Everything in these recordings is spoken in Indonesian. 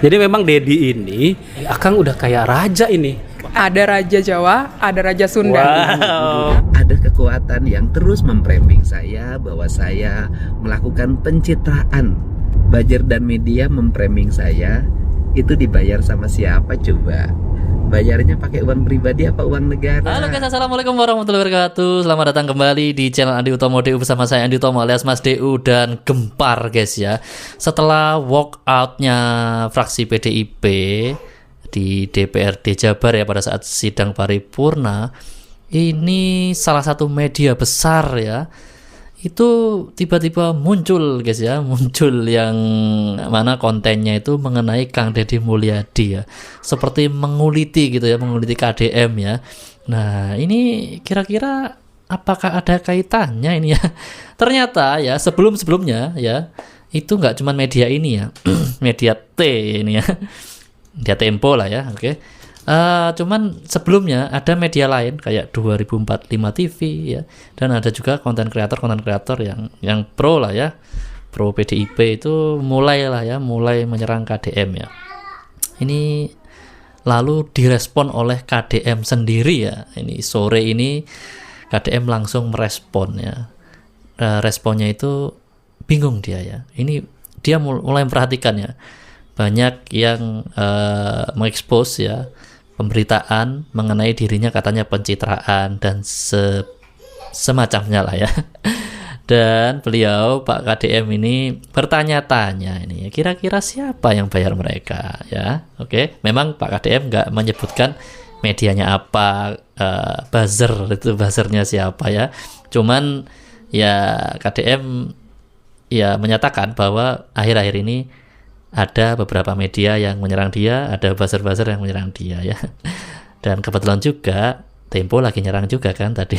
Jadi memang Dedi ini, Akang udah kayak raja ini. Ada Raja Jawa, ada Raja Sunda. Wow. Ada kekuatan yang terus memframing saya bahwa saya melakukan pencitraan. Buzzer dan media memframing saya, itu dibayar sama siapa coba? Bayarnya pakai uang pribadi apa uang negara? Halo guys, assalamualaikum warahmatullahi wabarakatuh. Selamat datang kembali di channel Andi Utomo DU bersama saya Andi Utomo alias Mas DU dan Gempar guys ya. Setelah walkoutnya fraksi PDIP di DPRD Jabar ya pada saat sidang paripurna, ini salah satu media besar ya, itu tiba-tiba muncul guys ya, muncul yang mana kontennya itu mengenai Kang Deddy Mulyadi ya, seperti menguliti gitu ya, menguliti KDM ya. Nah ini kira-kira apakah ada kaitannya ini ya? Ternyata ya sebelumnya ya, itu nggak cuma media ini ya, media T ini ya, media Tempo lah ya, oke. Cuman sebelumnya ada media lain kayak 2045 TV ya, dan ada juga konten kreator yang pro lah ya, pro PDIP itu mulai menyerang KDM ya. Ini lalu direspon oleh KDM sendiri ya. Ini sore ini KDM langsung merespon ya. Responnya itu bingung dia ya. Ini dia mulai memperhatikan ya, banyak yang mengekspos ya pemberitaan mengenai dirinya katanya pencitraan dan semacamnya lah ya. Dan beliau Pak KDM ini bertanya-tanya ini kira-kira siapa yang bayar mereka ya. Oke, memang Pak KDM nggak menyebutkan medianya apa, buzzernya siapa ya. Cuman ya KDM ya menyatakan bahwa akhir-akhir ini ada beberapa media yang menyerang dia, ada buzzer-buzzer yang menyerang dia ya. Dan kebetulan juga Tempo lagi nyerang juga kan tadi.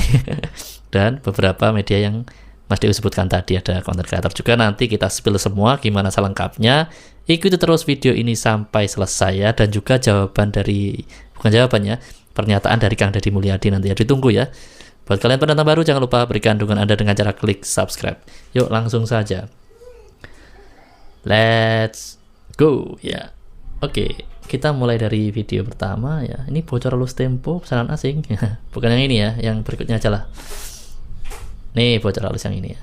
Dan beberapa media yang Mas Dewi sebutkan tadi, ada konten kreator juga. Nanti kita spill semua gimana selengkapnya. Ikuti terus video ini sampai selesai ya. Dan juga jawaban dari, bukan jawabannya, pernyataan dari Kang Deddy Mulyadi nanti ya, ditunggu ya. Buat kalian pendatang baru jangan lupa berikan dukungan Anda dengan cara klik subscribe. Yuk langsung saja, let's go ya. Oke, kita mulai dari video pertama ya. Ini bocor lulus Tempo pesanan asing. Bukan yang ini ya, yang berikutnya aja lah. Nih bocor halus yang ini ya.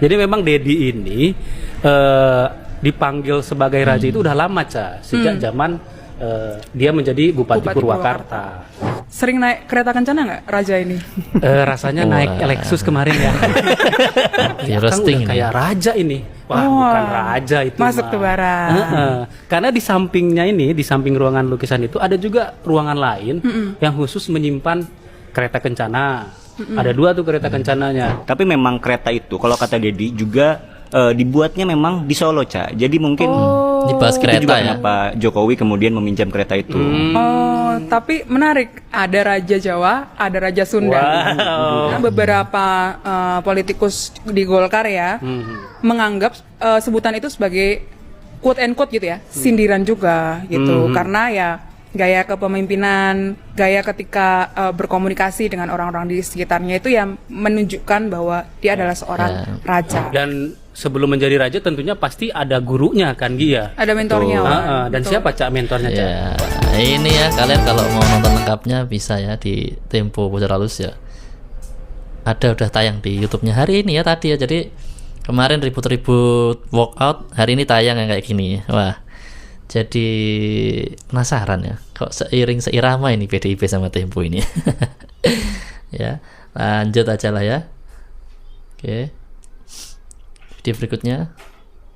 Jadi memang Dedi ini dipanggil sebagai raja itu udah lama sejak zaman dia menjadi Bupati Purwakarta. Sering naik kereta kencana nggak Raja ini? Rasanya naik Lexus kemarin ya. Ya kan udah kayak raja ini. Wah, bukan raja itu. Masuk ke barang. Karena di sampingnya ini, di samping ruangan lukisan itu ada juga ruangan lain yang khusus menyimpan kereta kencana. Ada dua tuh kereta kencananya. Tapi memang kereta itu kalau kata Dedi juga dibuatnya memang di Solo, Ca. Jadi mungkin dibahas kereta juga ya. kenapa Jokowi kemudian meminjam kereta itu. Oh, tapi menarik. Ada Raja Jawa, ada Raja Sunda. Wow. Nah, beberapa politikus di Golkar ya menganggap sebutan itu sebagai quote and quote gitu ya, sindiran juga gitu. Karena ya gaya kepemimpinan, gaya ketika berkomunikasi dengan orang-orang di sekitarnya itu yang menunjukkan bahwa dia adalah seorang raja. Dan sebelum menjadi raja tentunya pasti ada gurunya kan Gia. Ada mentornya. Dan siapa Cak mentornya Cak? Ya, ini ya kalian kalau mau nonton lengkapnya bisa ya di Tempo bocor halus ya. Ada udah tayang di YouTube-nya hari ini ya tadi ya. Jadi kemarin ribut-ribut walkout, hari ini tayang yang kayak gini. Wah. Jadi penasaran ya, kok seirama ini PDIP sama Tempo ini. Ya, lanjut aja lah ya. Oke. Video berikutnya.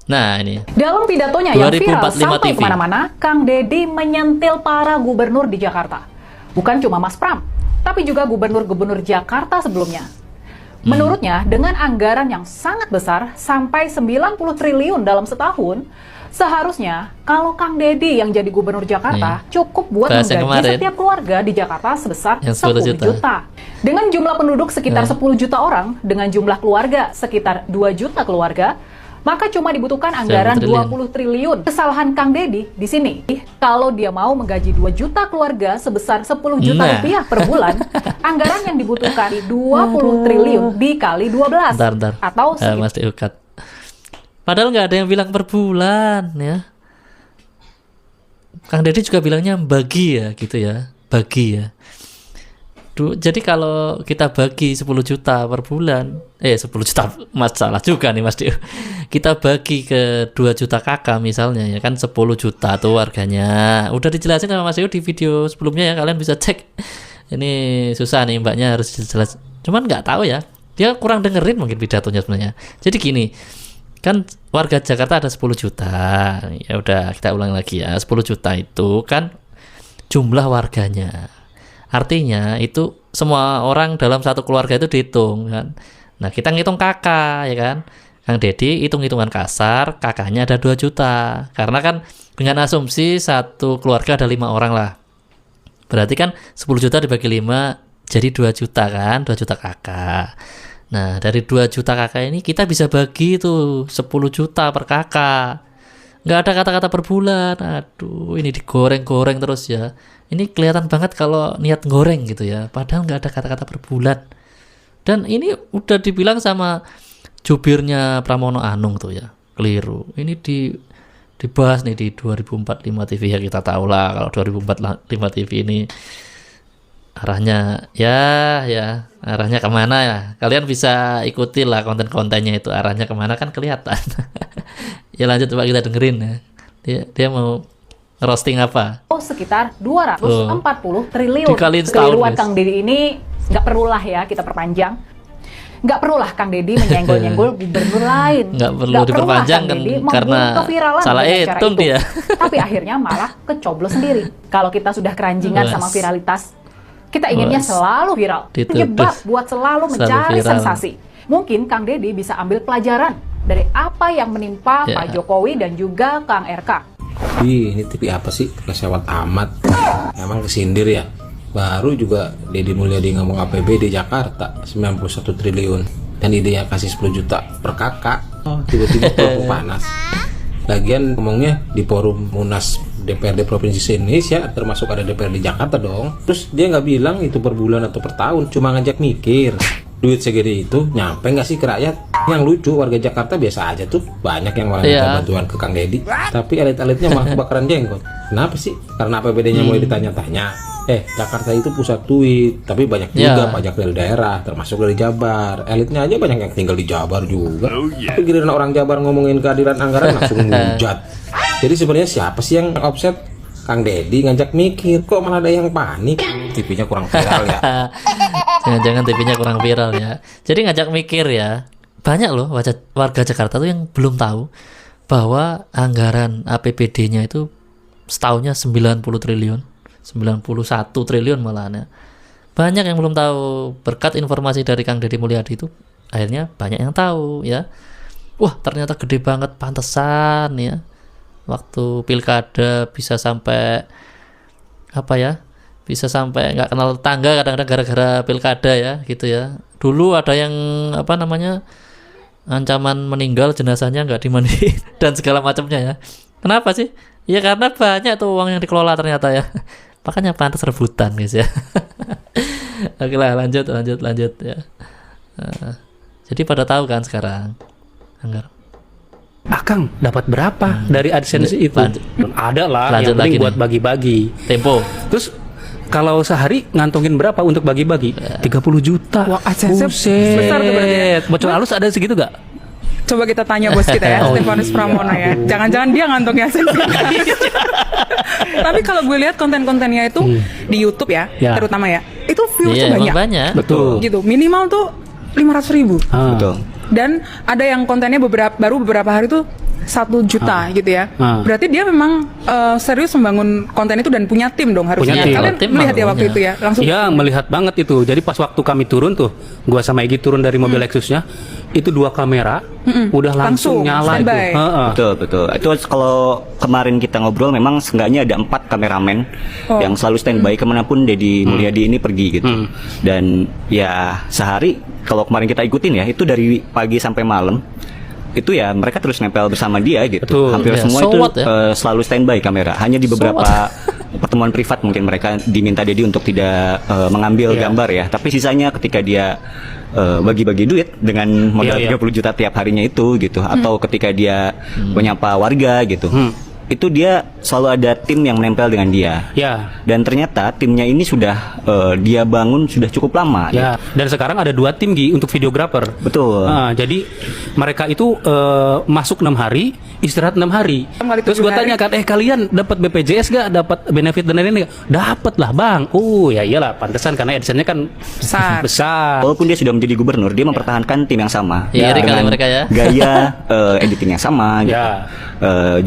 Nah ini. Dalam pidatonya yang viral 2045 sampai TV. kemana-mana, Kang Deddy menyentil para gubernur di Jakarta. Bukan cuma Mas Pram, tapi juga gubernur-gubernur Jakarta sebelumnya. Menurutnya, dengan anggaran yang sangat besar, sampai 90 triliun dalam setahun, seharusnya kalau Kang Deddy yang jadi gubernur Jakarta cukup buat menggaji setiap keluarga di Jakarta sebesar 10 juta. Dengan jumlah penduduk sekitar 10 juta orang, dengan jumlah keluarga sekitar 2 juta keluarga, maka cuma dibutuhkan anggaran 20 triliun. Kesalahan Kang Deddy di sini, kalau dia mau menggaji 2 juta keluarga sebesar 10 juta rupiah per bulan, anggaran yang dibutuhkan 20 triliun dikali 12. Bentar. Atau Mas Diukat. Padahal nggak ada yang bilang per bulan ya. Kang Deddy juga bilangnya bagi ya gitu ya, bagi ya. Jadi kalau kita bagi 10 juta per bulan, 10 juta masalah juga nih Mas Dio. Kita bagi ke 2 juta kakak misalnya ya kan 10 juta tuh warganya. Udah dijelasin sama Mas Dio di video sebelumnya ya, kalian bisa cek. Ini susah nih mbaknya harus jelas. Cuman nggak tahu ya, dia kurang dengerin mungkin pidatonya sebenarnya. Jadi gini, kan warga Jakarta ada 10 juta. Ya udah kita ulang lagi ya. 10 juta itu kan jumlah warganya. Artinya itu semua orang dalam satu keluarga itu dihitung kan. Nah, kita ngitung kakak ya kan. Kang Deddy hitung-hitungan kasar, kakaknya ada 2 juta. Karena kan dengan asumsi satu keluarga ada 5 orang lah. Berarti kan 10 juta dibagi 5 jadi 2 juta kan, 2 juta kakak. Nah, dari 2 juta kakak ini kita bisa bagi tuh 10 juta per kakak. Nggak ada kata-kata per bulan. Aduh, ini digoreng-goreng terus ya. Ini kelihatan banget kalau niat goreng gitu ya. Padahal nggak ada kata-kata per bulan. Dan ini udah dibilang sama jubirnya Pramono Anung tuh ya. Keliru. Ini dibahas nih di 2045 TV ya, kita tahu lah kalau 2045 TV ini arahnya ya arahnya kemana ya. Kalian bisa ikuti lah konten-kontennya itu arahnya kemana kan kelihatan. Ya lanjut coba kita dengerin ya. Dia mau roasting apa? Sekitar 240 triliun. Dikaliin setahun, Keliruan guys. Kang Deddy ini nggak perlulah ya kita perpanjang. Nggak perlulah Kang Deddy menyenggol-nyenggol gubernur lain. Nggak perlu diperpanjang kan karena salah hitung dia. Tapi akhirnya malah kecoblos sendiri. Kalau kita sudah keranjingan sama viralitas, kita inginnya selalu viral. Penyebab buat selalu mencari sensasi. Mungkin Kang Deddy bisa ambil pelajaran dari apa yang menimpa Pak Jokowi dan juga Kang RK. Ini TV apa sih? Kesewat amat. Emang kesindir ya? Baru juga Deddy Mulyadi ngomong APBD Jakarta 91 triliun. Dan idenya kasih 10 juta per kakak. Tiba-tiba perut panas. Lagian ngomongnya di forum Munas DPRD Provinsi Indonesia, termasuk ada DPRD Jakarta dong. Terus dia nggak bilang itu per bulan atau per tahun, cuma ngajak mikir. Duit segede itu nyampe nggak sih ke rakyat? Yang lucu warga Jakarta biasa aja tuh, banyak yang malah minta bantuan ke Kang Deddy. Tapi elit-elitnya malah kebakaran jenggot. Kenapa sih? Karena APBD-nya mulai ditanya-tanya. Jakarta itu pusat duit, tapi banyak juga pajak dari daerah, termasuk dari Jabar. Elitnya aja banyak yang tinggal di Jabar juga. Tapi giliran orang Jabar ngomongin keadilan anggaran langsung ngujat. Jadi sebenarnya siapa sih yang offset? Kang Deddy ngajak mikir, kok malah ada yang panik. TV-nya kurang viral ya. Jangan-jangan TV-nya kurang viral ya. Jadi ngajak mikir ya. Banyak loh warga Jakarta tuh yang belum tahu bahwa anggaran APBD-nya itu setahunnya 90 triliun. 91 triliun malahan ya. Banyak yang belum tahu. Berkat informasi dari Kang Deddy Mulyadi itu akhirnya banyak yang tahu ya. Wah, ternyata gede banget, pantesan ya. Waktu pilkada bisa sampai bisa sampai nggak kenal tetangga kadang-kadang gara-gara pilkada ya gitu ya. Dulu ada yang ancaman meninggal, jenazahnya nggak dimandiin dan segala macamnya ya. Kenapa sih? Ya karena banyak tuh uang yang dikelola ternyata ya. Makanya pantas rebutan guys ya. Oke lah, lanjut ya. Jadi pada tahu kan sekarang anggaran. Akang dapat berapa dari AdSense itu? Ada lah lanjut yang penting lagi buat nih. bagi-bagi. Tempo. Terus kalau sehari ngantongin berapa untuk bagi-bagi? 30 juta. Wah, AdSense-nya Buset. besar tuh berarti ya. Bocor halus ada segitu gak? Coba kita tanya bos kita ya, Stefanus Pramono ya. Jangan-jangan dia ngantongnya Tapi kalau gue lihat konten-kontennya itu di YouTube ya, terutama ya, itu views-nya banyak. Betul. Gitu, minimal tuh 500.000. Betul. Dan ada yang kontennya baru beberapa hari tuh 1 juta gitu ya. Berarti dia memang serius membangun konten itu dan punya tim dong harusnya. Punya tim. Kalian Tim melihat ya waktu punya. itu ya langsung. Iya, melihat banget itu. Jadi pas waktu kami turun tuh, gua sama Egy turun dari mobil Lexusnya, itu 2 kamera udah langsung nyala itu. Betul. Itu kalau kemarin kita ngobrol memang seenggaknya ada 4 kameramen yang selalu standby kemanapun Deddy Mulyadi ini pergi gitu. Dan ya sehari kalau kemarin kita ikutin ya, itu dari pagi sampai malam itu ya mereka terus nempel bersama dia gitu. Betul. Hampir Ya, semua so itu what, ya? selalu standby kamera. Hanya di beberapa pertemuan privat mungkin mereka diminta Dedi untuk tidak mengambil gambar ya, tapi sisanya ketika dia bagi-bagi duit dengan modal 30 juta tiap harinya itu gitu, atau ketika dia menyapa warga gitu, itu dia selalu ada tim yang menempel dengan dia. Ya. Dan ternyata timnya ini sudah dia bangun sudah cukup lama. Ya. Dan sekarang ada 2 tim untuk videografer. Betul. Jadi mereka itu masuk 6 hari, istirahat 6 hari. Terus gue tanya kan, kalian dapat BPJS gak? Dapat benefit dan lain-lain gak? Dapat lah bang. Ya iyalah, pantesan karena AdSense-nya kan besar. Walaupun dia sudah menjadi gubernur, dia mempertahankan tim yang sama. Ya, dengan mereka ya. Gaya editing yang sama. Gitu.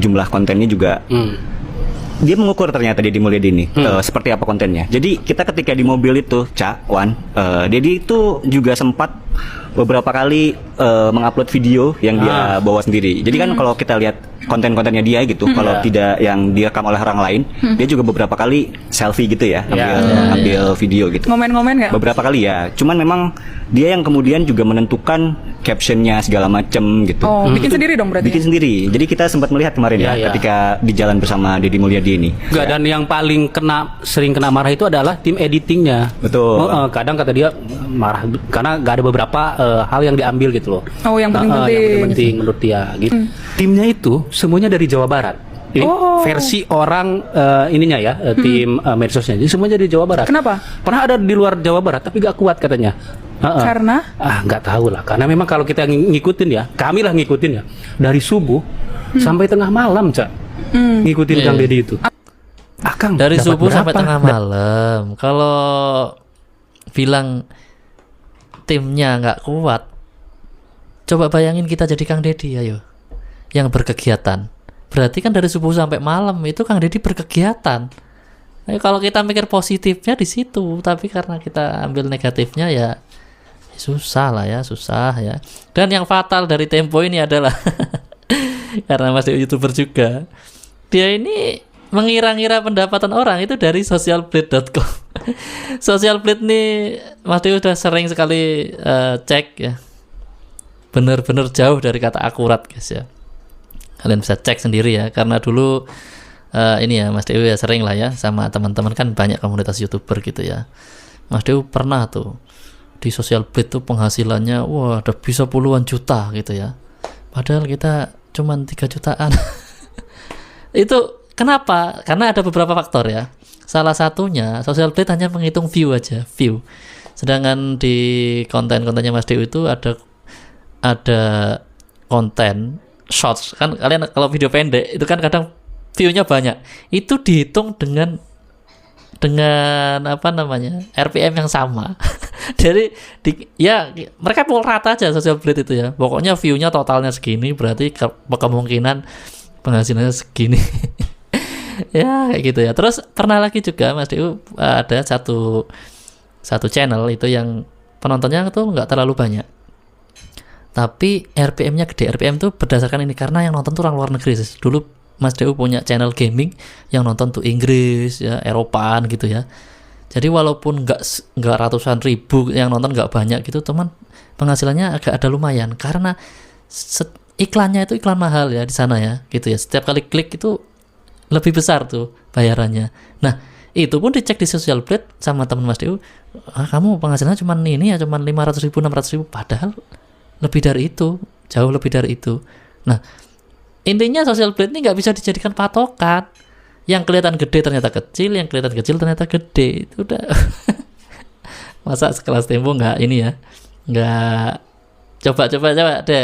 Jumlah kontennya juga. Dia mengukur ternyata Deddy Mulyadi ini seperti apa kontennya. Jadi kita ketika di mobil itu, Deddy itu juga sempat beberapa kali mengupload video yang dia bawa sendiri. Jadi kan kalau kita lihat konten-kontennya dia gitu, kalau tidak yang direkam oleh orang lain, dia juga beberapa kali selfie gitu ya, ambil video gitu. Ngomen-ngomen nggak? Beberapa kali ya. Cuman memang dia yang kemudian juga menentukan captionnya segala macem gitu. Bikin sendiri dong berarti? Bikin sendiri. Jadi kita sempat melihat kemarin ketika di jalan bersama Deddy Mulyadi ini. Dan yang paling sering kena marah itu adalah tim editingnya. Betul. Kadang kata dia marah karena nggak ada beberapa hal yang diambil gitu loh. Yang penting-penting. Yang penting menurut dia gitu. Timnya itu semuanya dari Jawa Barat. Ini versi orang ininya ya, tim medsosnya. Jadi semuanya dari Jawa Barat. Kenapa? Pernah ada di luar Jawa Barat tapi gak kuat katanya. Karena? Nggak tahu lah. Karena memang kalau kita ngikutin ya, kami lah ngikutin ya, dari subuh sampai tengah malam, Cak. Ngikutin Kang Deddy itu. Akang Dari dapat subuh berapa? sampai tengah malam. Kalau bilang timnya nggak kuat, coba bayangin kita jadi Kang Deddy, ayo, yang berkegiatan. Berarti kan dari subuh sampai malam itu Kang Deddy berkegiatan. Ayo, kalau kita mikir positifnya di situ, tapi karena kita ambil negatifnya ya susah lah ya, susah ya. Dan yang fatal dari Tempo ini adalah karena Mas Dewi YouTuber juga, dia ini mengira-ngira pendapatan orang itu dari socialblade.com. Socialblade nih Mas Dewi udah sering sekali cek ya, bener-bener jauh dari kata akurat guys ya. Kalian bisa cek sendiri ya, karena dulu ini ya Mas Dewi ya sering lah ya sama teman-teman, kan banyak komunitas YouTuber gitu ya. Mas Dewi pernah tuh di Socialblade tuh penghasilannya wah udah bisa puluhan juta gitu ya, padahal kita cuman 3 jutaan. Itu kenapa? Karena ada beberapa faktor ya. Salah satunya Socialblade hanya menghitung view aja, view. Sedangkan di konten-kontennya Mas Dewi itu ada konten shorts, kan kalian kalau video pendek itu kan kadang view-nya banyak. Itu dihitung dengan apa namanya, RPM yang sama. Jadi ya mereka pukul rata aja Socialblade itu ya. Pokoknya view-nya totalnya segini, berarti kemungkinan penghasilannya segini. Ya kayak gitu ya. Terus pernah lagi juga Mas Dew ada satu channel itu yang penontonnya tuh nggak terlalu banyak, tapi RPM-nya gede. RPM tuh berdasarkan ini karena yang nonton tuh orang luar negeri. Dulu Mas Dew punya channel gaming yang nonton tuh Inggris ya, Eropaan gitu ya. Jadi walaupun nggak ratusan ribu yang nonton, nggak banyak gitu, teman, penghasilannya agak ada lumayan karena iklannya itu iklan mahal ya di sana ya gitu ya. Setiap kali klik itu lebih besar tuh bayarannya. Nah itu pun dicek di Socialblade sama teman Mas Dew, kamu penghasilannya cuma ini ya, cuma 500 ribu 600 ribu, padahal lebih dari itu, jauh lebih dari itu. Nah intinya Socialblade ini nggak bisa dijadikan patokan. Yang kelihatan gede ternyata kecil, yang kelihatan kecil ternyata gede. Itu udah masa sekelas Tempo nggak ini ya, nggak coba deh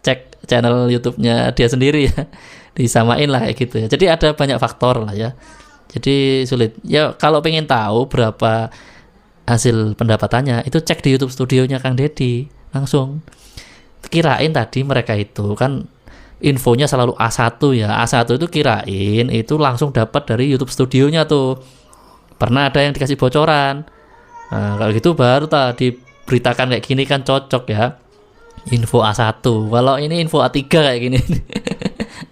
cek channel YouTube-nya dia sendiri ya, disamain lah kayak gitu ya. Jadi ada banyak faktor lah ya, jadi sulit ya. Kalau pengen tahu berapa hasil pendapatannya, itu cek di YouTube studionya Kang Deddy langsung. Kirain tadi mereka itu kan infonya selalu A1 ya, A1 itu kirain itu langsung dapat dari YouTube studionya tuh. Pernah ada yang dikasih bocoran. Nah kalau gitu baru diberitakan kayak gini kan cocok ya, info A1. Kalau ini info A3 kayak gini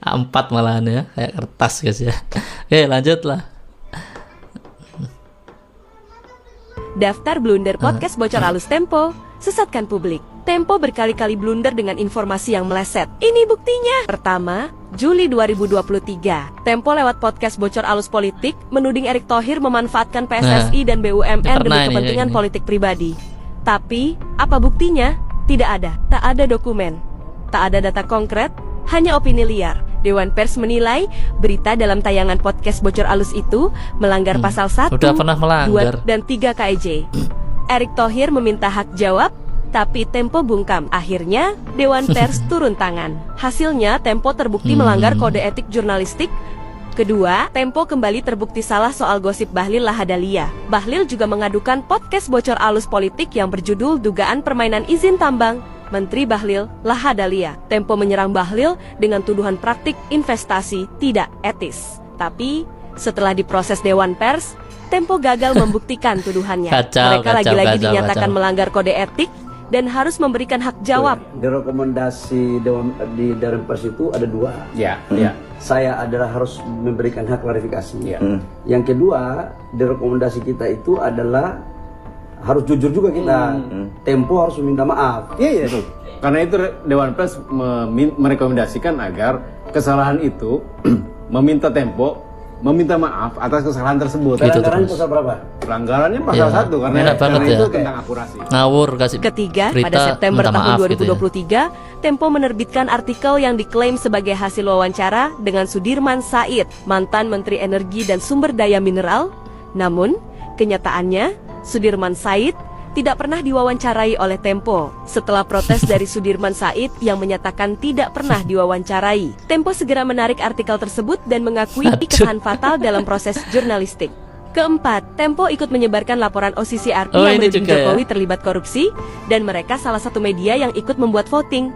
A4 malahan ya, kayak kertas guys ya. Oke lanjutlah. Daftar blunder podcast bocor halus Tempo. Sesatkan publik. Tempo berkali-kali blunder dengan informasi yang meleset. Ini buktinya. Pertama, Juli 2023. Tempo lewat podcast Bocor Alus Politik menuding Erick Thohir memanfaatkan PSSI dan BUMN demi pernah ini, kepentingan ini. politik pribadi. Tapi, apa buktinya? Tidak ada. Tak ada dokumen. Tak ada data konkret, hanya opini liar. Dewan Pers menilai berita dalam tayangan podcast Bocor Alus itu melanggar pasal 1, Udah pernah melanggar. 2, dan 3 KIJ. Erick Thohir meminta hak jawab, tapi Tempo bungkam. Akhirnya, Dewan Pers turun tangan. Hasilnya, Tempo terbukti melanggar kode etik jurnalistik. Kedua, Tempo kembali terbukti salah soal gosip Bahlil Lahadalia. Bahlil juga mengadukan podcast Bocor Alus Politik yang berjudul Dugaan Permainan Izin Tambang Menteri Bahlil Lahadalia. Tempo menyerang Bahlil dengan tuduhan praktik investasi tidak etis. Tapi, setelah diproses Dewan Pers, Tempo gagal membuktikan tuduhannya. Mereka lagi-lagi dinyatakan melanggar kode etik dan harus memberikan hak jawab. Di rekomendasi di Dewan Pers itu ada 2. Ya. Saya adalah harus memberikan hak klarifikasi. Yang kedua, di rekomendasi kita itu adalah harus jujur juga kita. Tempo harus meminta maaf. Iya. Karena itu Dewan Pers merekomendasikan agar kesalahan itu meminta Tempo meminta maaf atas kesalahan tersebut. Pelanggarannya pasal berapa? Pelanggarannya pasal 1 karena itu tentang akurasi. Ngawur kasih. Ketiga, berita, pada September minta tahun maaf 2023, Tempo menerbitkan artikel yang diklaim sebagai hasil wawancara dengan Sudirman Said, mantan Menteri Energi dan Sumber Daya Mineral. Namun, kenyataannya, Sudirman Said tidak pernah diwawancarai oleh Tempo. Setelah protes dari Sudirman Said yang menyatakan tidak pernah diwawancarai, Tempo segera menarik artikel tersebut dan mengakui kesalahan fatal dalam proses jurnalistik. Keempat, Tempo ikut menyebarkan laporan OCCRP yang menuding Jokowi terlibat korupsi, dan mereka salah satu media yang ikut membuat voting.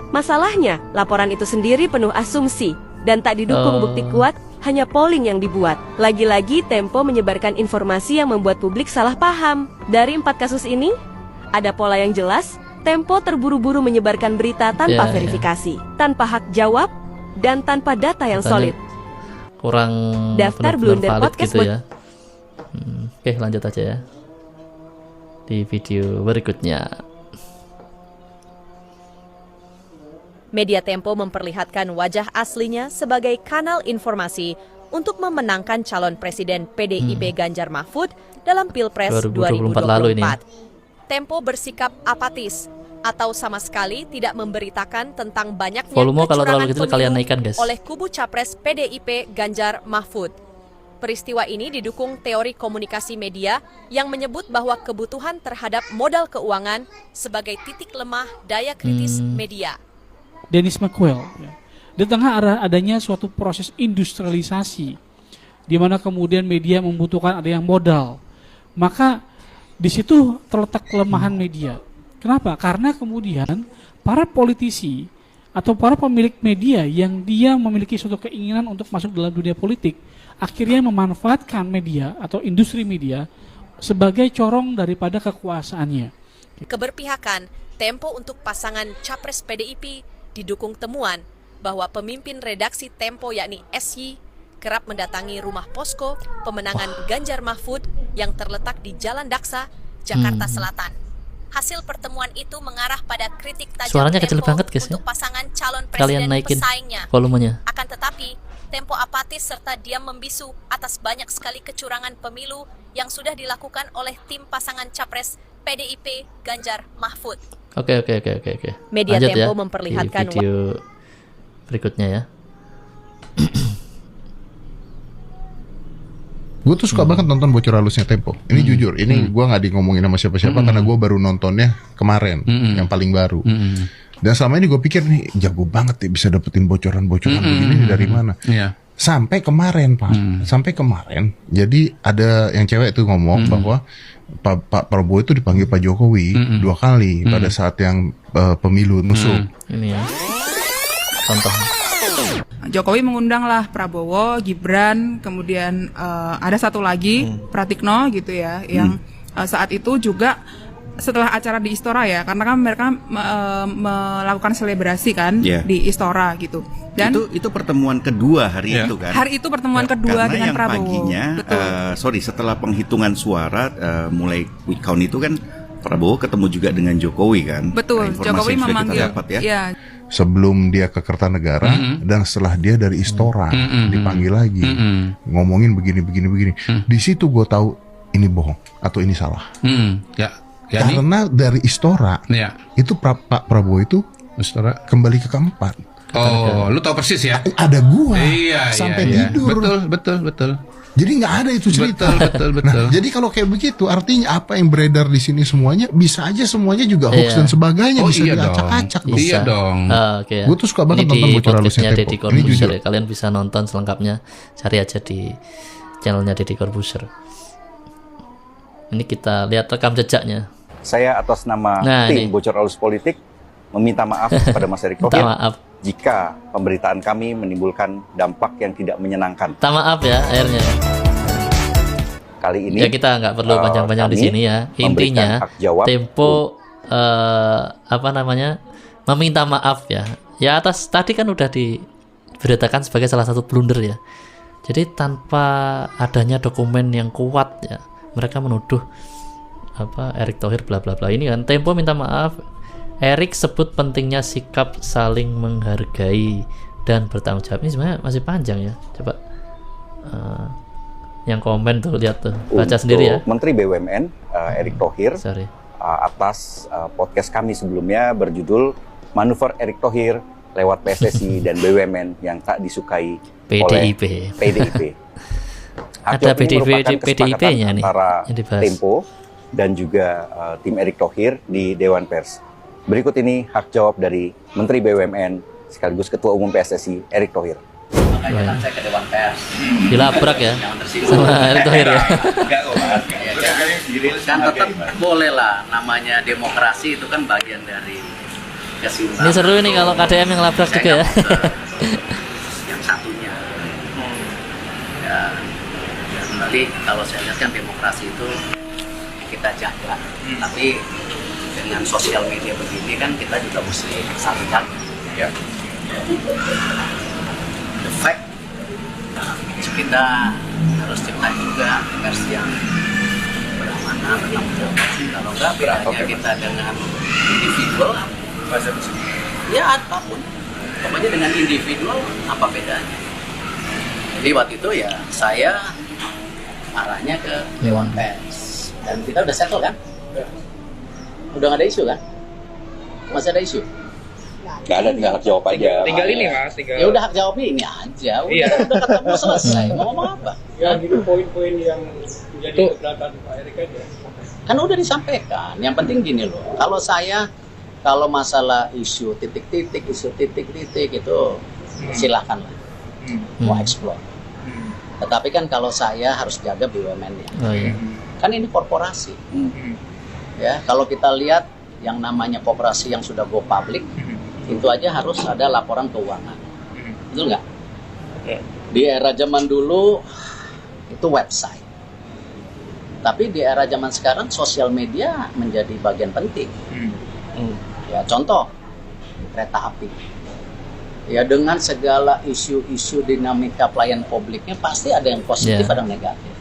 Masalahnya, laporan itu sendiri penuh asumsi dan tak didukung bukti kuat, hanya polling yang dibuat. Lagi-lagi Tempo menyebarkan informasi yang membuat publik salah paham. Dari 4 kasus ini, ada pola yang jelas. Tempo terburu-buru menyebarkan berita tanpa verifikasi, tanpa hak jawab, dan tanpa data yang solid. Kurang Daftar blunder podcast gitu ya. Oke, lanjut aja ya. Di video berikutnya. Media Tempo memperlihatkan wajah aslinya sebagai kanal informasi untuk memenangkan calon presiden PDIP Ganjar Mahfud dalam Pilpres 2024. lalu ini. Tempo bersikap apatis atau sama sekali tidak memberitakan tentang banyaknya Volume kalau kecurangan terlalu kecil kalian naikkan, guys. oleh kubu capres PDIP Ganjar Mahfud. Peristiwa ini didukung teori komunikasi media yang menyebut bahwa kebutuhan terhadap modal keuangan sebagai titik lemah daya kritis media. Dennis McQuell. Di tengah adanya suatu proses industrialisasi, di mana kemudian media membutuhkan ada yang modal, maka di situ terletak kelemahan media. Kenapa? Karena kemudian para politisi atau para pemilik media yang dia memiliki suatu keinginan untuk masuk dalam dunia politik, akhirnya memanfaatkan media atau industri media sebagai corong daripada kekuasaannya. Keberpihakan Tempo untuk pasangan capres PDIP didukung temuan bahwa pemimpin redaksi Tempo yakni SY kerap mendatangi rumah posko pemenangan Ganjar Mahfud yang terletak di Jalan Daksa, Jakarta Selatan. Hasil pertemuan itu mengarah pada kritik tajam Suaranya kecil Tempo banget, guys, ya. untuk pasangan calon Kalian presiden naikin pesaingnya. volumenya. Akan tetapi, Tempo apatis serta diam membisu atas banyak sekali kecurangan pemilu yang sudah dilakukan oleh tim pasangan capres PDIP Ganjar Mahfud. Oke. Media Lanjut Tempo ya, memperlihatkan di video berikutnya ya. Gue tuh suka banget nonton Bocor Halusnya Tempo. Ini jujur, ini gue nggak ngomongin sama siapa-siapa karena gue baru nontonnya kemarin, yang paling baru. Dan selama ini gue pikir nih jago banget ya bisa dapetin bocoran-bocoran begini dari mana. Sampai kemarin Pak, sampai kemarin. Jadi ada yang cewek tuh ngomong bahwa Pak Prabowo itu dipanggil Pak Jokowi 2 kali pada saat yang pemilu musuh. Ini ya. Contoh. Jokowi mengundanglah Prabowo, Gibran, kemudian ada satu lagi Pratikno gitu ya, yang saat itu juga setelah acara di Istora ya, karena kan mereka melakukan selebrasi kan di Istora gitu. Dan itu pertemuan kedua hari itu kan. Hari itu pertemuan kedua karena dengan yang Prabowo. paginya, setelah penghitungan suara mulai quick count itu kan Prabowo ketemu juga dengan Jokowi kan. Betul, Informasi Jokowi yang sudah kita memanggil. dapat ya. Ya, Sebelum dia ke Kertanegara dan setelah dia dari Istora dipanggil lagi ngomongin begini. Di situ gue tahu ini bohong atau ini salah. Ya. Karena dari Istora itu Pak Prabowo itu Istora kembali ke keempat. Oh, lu tahu persis ya? Ada gua Iya, sampai iya. tidur. Betul. Jadi nggak ada itu cerita. Betul. Nah, jadi kalau kayak begitu artinya apa yang beredar di sini semuanya bisa aja semuanya juga hoax dan sebagainya Oh, bisa iya diacak-acak dong. Iya dong. Oke. Gue tuh suka banget Ini nonton di Bocor Halusnya podcastnya Tempo. Deddy Ini Corbuzier jujur. ya. Kalian bisa nonton selengkapnya, cari aja di channelnya Deddy Corbuzier. Ini kita lihat rekam jejaknya. Saya atas nama Nah, tim ini. Bocor Halus Politik meminta maaf kepada Mas Erick Minta Thohir maaf. jika pemberitaan kami menimbulkan dampak yang tidak menyenangkan. Minta maaf ya akhirnya. Kali ini Ya kita nggak perlu panjang-panjang di kami sini ya. memberikan Intinya hak jawab Tempo meminta maaf ya. Ya atas tadi kan udah diberitakan sebagai salah satu blunder ya. Jadi tanpa adanya dokumen yang kuat ya, mereka menuduh Erick Thohir bla bla bla. Ini kan Tempo minta maaf. Erick sebut pentingnya sikap saling menghargai dan bertanggung jawab. Ini sebenarnya masih panjang ya. Coba yang komen tuh lihat tuh, baca untuk sendiri ya. Menteri BUMN Erick Thohir atas podcast kami sebelumnya berjudul Manuver Erick Thohir lewat PSSI dan BUMN yang tak disukai PDIP. oleh PDIP. Hak Ada jawab ini merupakan PDIP-nya kesepakatan nih antara yang dibahas. Tempo dan juga tim Erick Thohir di Dewan Pers. Berikut ini hak jawab dari Menteri BUMN sekaligus Ketua Umum PSSI Erick Thohir. Makanya kan saya ke Dewan Pers. Dilabrak ya sama Erick Thohir ya. Kan tetap boleh lah, namanya demokrasi itu kan bagian dari keseimbangan. Ini seru ini kalau KDM yang labrak juga ya. Yang satunya. Ya, kembali kalau saya lihat kan demokrasi itu kita jaga. Tapi dengan sosial media begini kan kita juga mesti saling jaga. Ya. The fact kita harus ciptain juga pers yang beramanah, bertanggung jawab. Kalau enggak bedanya kita dengan individual ya apapun, pokoknya dengan individual apa bedanya. Jadi waktu itu ya saya arahnya ke Dewan Pers dan kita udah settle kan, udah nggak ada isu kan, masih ada isu. Nggak ada, tinggal hak jawab aja. Tinggal ini mas, ya udah hak jawabnya ini aja, udah ketemu selesai. Mau ngomong apa? Ya gitu poin-poin yang menjadi keberatan Pak Erick aja. Kan udah disampaikan. Yang penting gini loh, kalau masalah isu titik-titik, isu titik-titik itu silahkan lah, mau explore. Tetapi kan kalau saya harus jaga BUMN-nya. Oh, iya. Kan ini korporasi. Ya, kalau kita lihat yang namanya koperasi yang sudah go public, itu aja harus ada laporan keuangan. Betul nggak? Di era zaman dulu itu website. Tapi di era zaman sekarang sosial media menjadi bagian penting. Ya, contoh kereta api. Ya, dengan segala isu-isu dinamika pelayan publiknya pasti ada yang positif, ada yang negatif.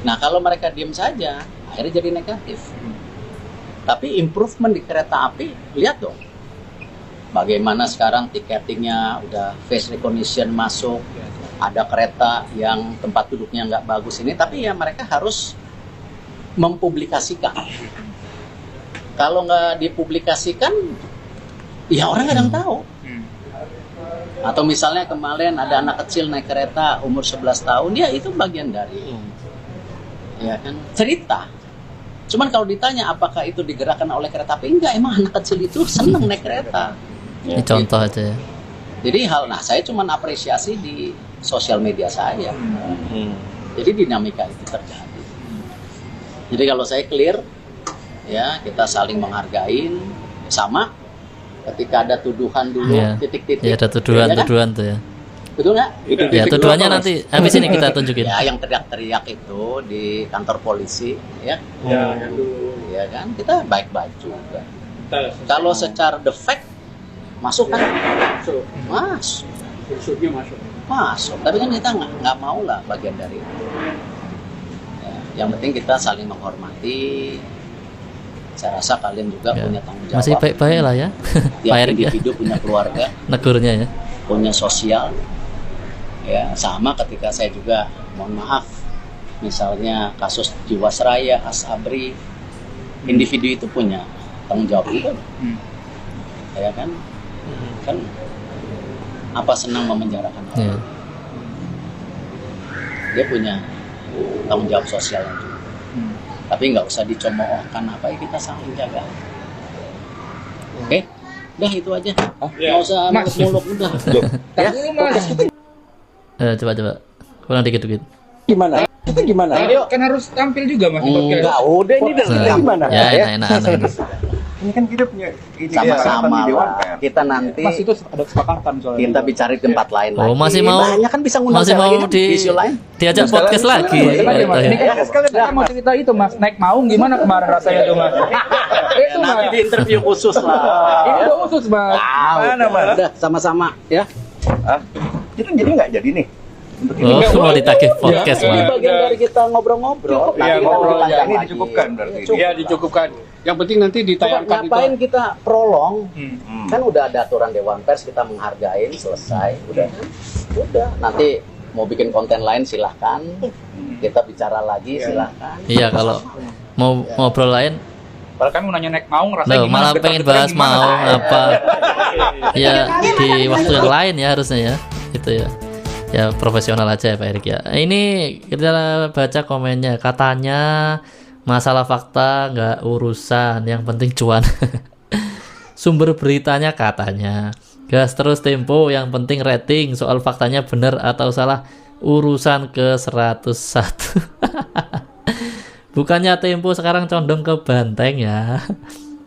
Nah, kalau mereka diam saja, akhirnya jadi negatif. Tapi improvement di kereta api, lihat dong. Bagaimana sekarang tiketingnya udah face recognition masuk, ada kereta yang tempat duduknya nggak bagus ini, tapi ya mereka harus mempublikasikan. Kalau nggak dipublikasikan, ya orang nggak ada yang tahu. Atau misalnya kemarin ada anak kecil naik kereta umur 11 tahun, ya itu bagian dari ya kan cerita. Cuman kalau ditanya apakah itu digerakkan oleh kereta api, enggak, emang anak kecil itu seneng naik kereta. Ini contoh aja ya. Jadi saya cuma apresiasi di sosial media saya. Jadi dinamika itu terjadi. Jadi kalau saya clear, ya kita saling menghargain, sama ketika ada tuduhan dulu, titik-titik. Ya ada tuduhan-tuduhan tuh ya. Betul nggak? Ya tuduhannya nanti habis ini kita tunjukin. Ya yang teriak-teriak itu di kantor polisi, ya. Ya kan, kita baik-baik juga. Kalau secara the fact masuk kan? Masuk. Unsurnya masuk. Masuk. Tapi kan kita nggak mau lah bagian dari itu. Ya, yang penting kita saling menghormati. Saya rasa kalian juga punya tanggung jawab. Masih baik-baik lah ya. Tiap Pak Erik ya. individu punya keluarga, Negurnya ya. punya sosial. Ya, sama ketika saya juga, mohon maaf, misalnya kasus Jiwasraya, Asabri, individu itu punya tanggung jawab juga. Ya kan? Kan apa senang memenjarakan orang? Dia punya tanggung jawab sosialnya juga. Tapi nggak usah dicemoohkan, apa ya, kita saling jaga. Oke, udah itu aja. Nggak usah muluk-muluk, udah. Ya, Coba kurang dikit. Gimana? Itu gimana? Kan harus tampil juga Mas. Enggak, udah ini dari kita gimana? Ya, enak. Ini kan kita punya sama-sama lah. Kita nanti Mas itu ada kesepakatan soalnya. kita bicara di tempat lain Oh, lagi. masih mau Banyak kan bisa ngundang masih saya mau lagi kan, di isu lain. diajak podcast lagi. Ini kan sekalian kita mau cerita itu Mas, naik maung gimana kemarin rasanya tuh Mas? Itu Nanti Mas. di interview khusus lah. Itu khusus Mas. Mana Mas? Udah sama-sama ya. Itu jadi nggak jadi nih? Oh, mau ditagih podcast Ini mah. bagian dari kita ngobrol-ngobrol. Nanti Iya, kita ngobrol lanjutkan aja. Ini lagi. dicukupkan berarti. Iya dicukupkan. Yang penting nanti Coba ditayangkan itu. ngapain kita prolong? Kan udah ada aturan Dewan Pers, kita menghargain, selesai. Udah kan? Udah. Nanti mau bikin konten lain silahkan. Kita bicara lagi silahkan. Iya, kalau mau ngobrol lain Padahal kan mau nanya naik maung rasanya loh, gimana? malah pengen bahas mau apa. Ya di waktu yang lain ya harusnya ya. Itu ya. Ya profesional aja ya Pak Erik ya. Ini kita baca komennya, katanya masalah fakta nggak urusan, yang penting cuan. Sumber beritanya katanya gas terus Tempo, yang penting rating, soal faktanya benar atau salah urusan ke 101. Bukannya Tempo sekarang condong ke banteng ya.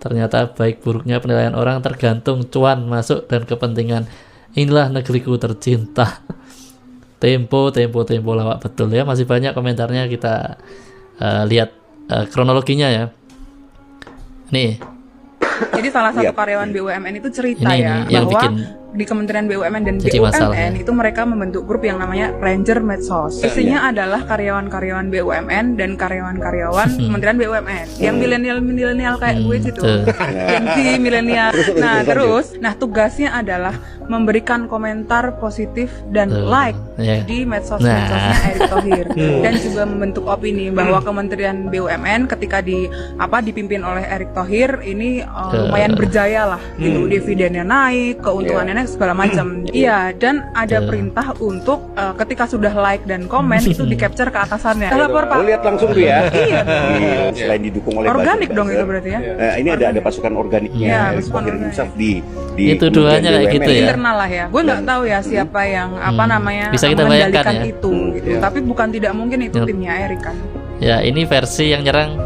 Ternyata baik buruknya penilaian orang tergantung cuan masuk dan kepentingan. Inilah negeriku tercinta. Tempo lawak betul ya. Masih banyak komentarnya, kita lihat kronologinya ya. Nih. Jadi salah satu karyawan BUMN itu cerita Ini yang bahwa bikin di Kementerian BUMN dan jadi masalah, BUMN ya. itu mereka membentuk grup yang namanya Ranger Medsos. Isinya adalah karyawan-karyawan BUMN dan karyawan-karyawan Kementerian BUMN yang milenial kayak gue gitu. Gen Z milenial. Nah, tugasnya adalah memberikan komentar positif dan like di medsos-medsosnya Erick Thohir dan juga membentuk opini bahwa Kementerian BUMN ketika dipimpin oleh Erick Thohir ini lumayan berjaya lah gitu, dividennya naik, keuntungannya naik, segala macam. Iya, dan ada perintah untuk ketika sudah like dan komen itu di capture ke atasannya. Lapor Pak. Lu lihat langsung tuh ya. Iya. Selain didukung oleh Organik buzzer, dong itu berarti ya. ini ada pasukan organiknya. Iya, Erick pasukan Thohir organik. Gusaf di itu doanya kayak gitu ya. Internal lah ya. Gue nggak tahu ya siapa yang Bisa kita bayangkan mengendalikan ya. itu gitu. Tapi bukan tidak mungkin itu timnya Erick kan. Ya, ini versi yang nyerang